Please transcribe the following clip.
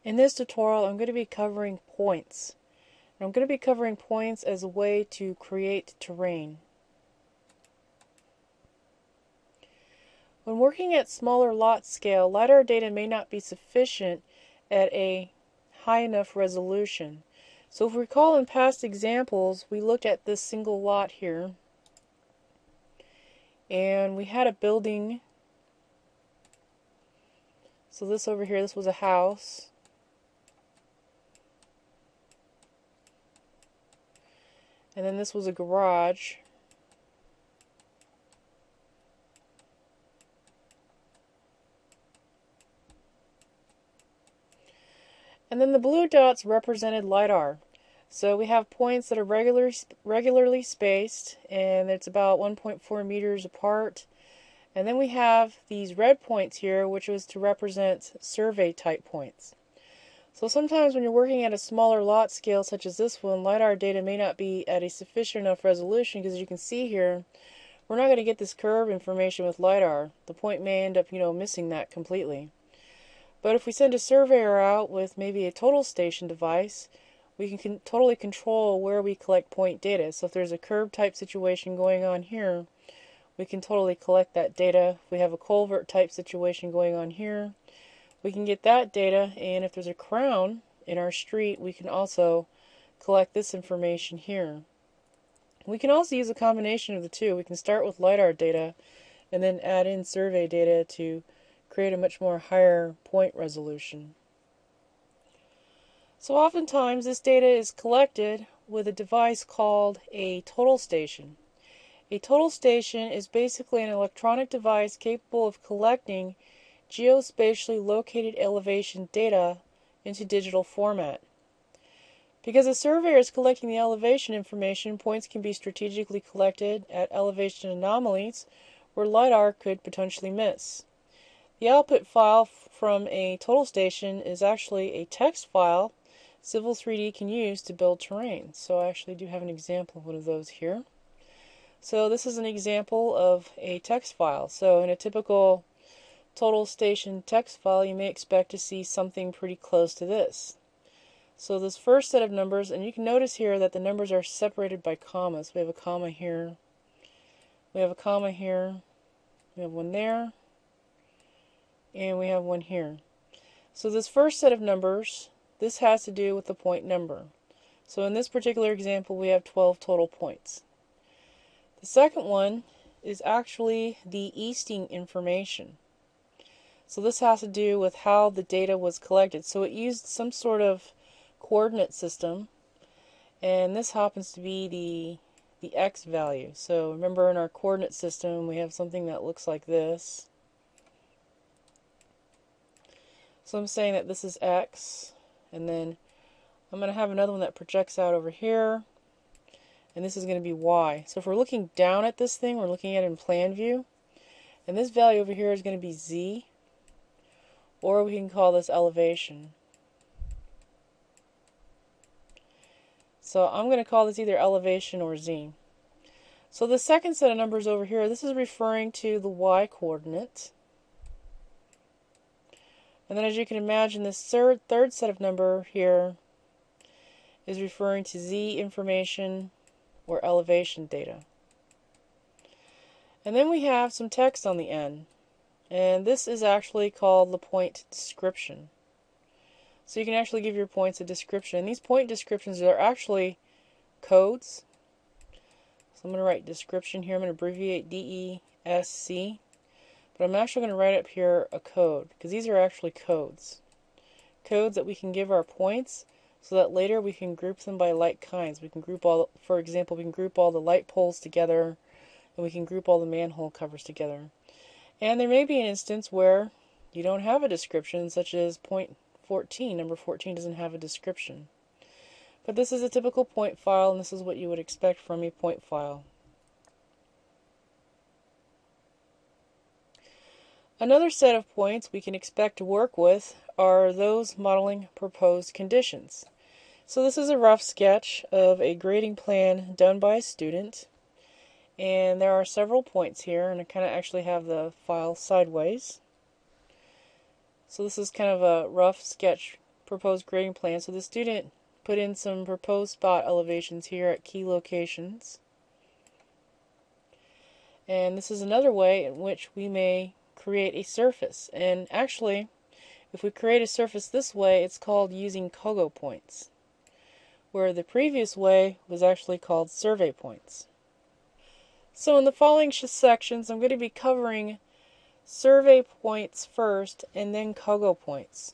In this tutorial, I'm going to be covering points. And I'm going to be covering points as a way to create terrain. When working at smaller lot scale, LiDAR data may not be sufficient at a high enough resolution. So if we recall in past examples, we looked at this single lot here. And we had a building. So this over here, this was a house. And then this was a garage. And then the blue dots represented LiDAR. So we have points that are regularly spaced, and it's about 1.4 meters apart. And then we have these red points here, which was to represent survey type points. So sometimes when you're working at a smaller lot scale such as this one, LiDAR data may not be at a sufficient enough resolution, because as you can see here, we're not going to get this curve information with LiDAR. The point may end up, missing that completely. But if we send a surveyor out with maybe a total station device, we can totally control where we collect point data. So if there's a curve type situation going on here, we can totally collect that data. If we have a culvert type situation going on here, we can get that data, and if there's a crown in our street, we can also collect this information here. We can also use a combination of the two. We can start with LiDAR data and then add in survey data to create a much more higher point resolution. So oftentimes this data is collected with a device called a total station. A total station is basically an electronic device capable of collecting geospatially located elevation data into digital format. Because a surveyor is collecting the elevation information, points can be strategically collected at elevation anomalies where LiDAR could potentially miss. The output file from a total station is actually a text file Civil 3D can use to build terrain. So I actually do have an example of one of those here. So this is an example of a text file. So in a typical total station text file, you may expect to see something pretty close to this. So this first set of numbers, and you can notice here that the numbers are separated by commas. We have a comma here, we have a comma here, we have one there, and we have one here. So this first set of numbers, this has to do with the point number. So in this particular example, we have 12 total points. The second one is actually the easting information. So this has to do with how the data was collected. So it used some sort of coordinate system, and this happens to be the x value. So remember, in our coordinate system we have something that looks like this. So I'm saying that this is x, and then I'm going to have another one that projects out over here, and this is going to be y. So if we're looking down at this thing, we're looking at it in plan view, and this value over here is going to be z, or we can call this elevation. So I'm going to call this either elevation or z. So the second set of numbers over here, this is referring to the y coordinate. And then as you can imagine, this third set of number here is referring to z information or elevation data. And then we have some text on the end. And this is actually called the point description. So you can actually give your points a description. And these point descriptions are actually codes. So I'm going to write description here. I'm going to abbreviate DESC. But I'm actually going to write up here a code, because these are actually codes. Codes that we can give our points so that later we can group them by like kinds. We can group all, for example, we can group all the light poles together, and we can group all the manhole covers together. And there may be an instance where you don't have a description, such as point 14. Number 14 doesn't have a description. But this is a typical point file, and this is what you would expect from a point file. Another set of points we can expect to work with are those modeling proposed conditions. So this is a rough sketch of a grading plan done by a student. And there are several points here, and I kind of actually have the file sideways. So this is kind of a rough sketch proposed grading plan. So the student put in some proposed spot elevations here at key locations. And this is another way in which we may create a surface. And actually, if we create a surface this way, it's called using Kogo points, where the previous way was actually called survey points. So in the following sections, I'm going to be covering survey points first and then Kogo points.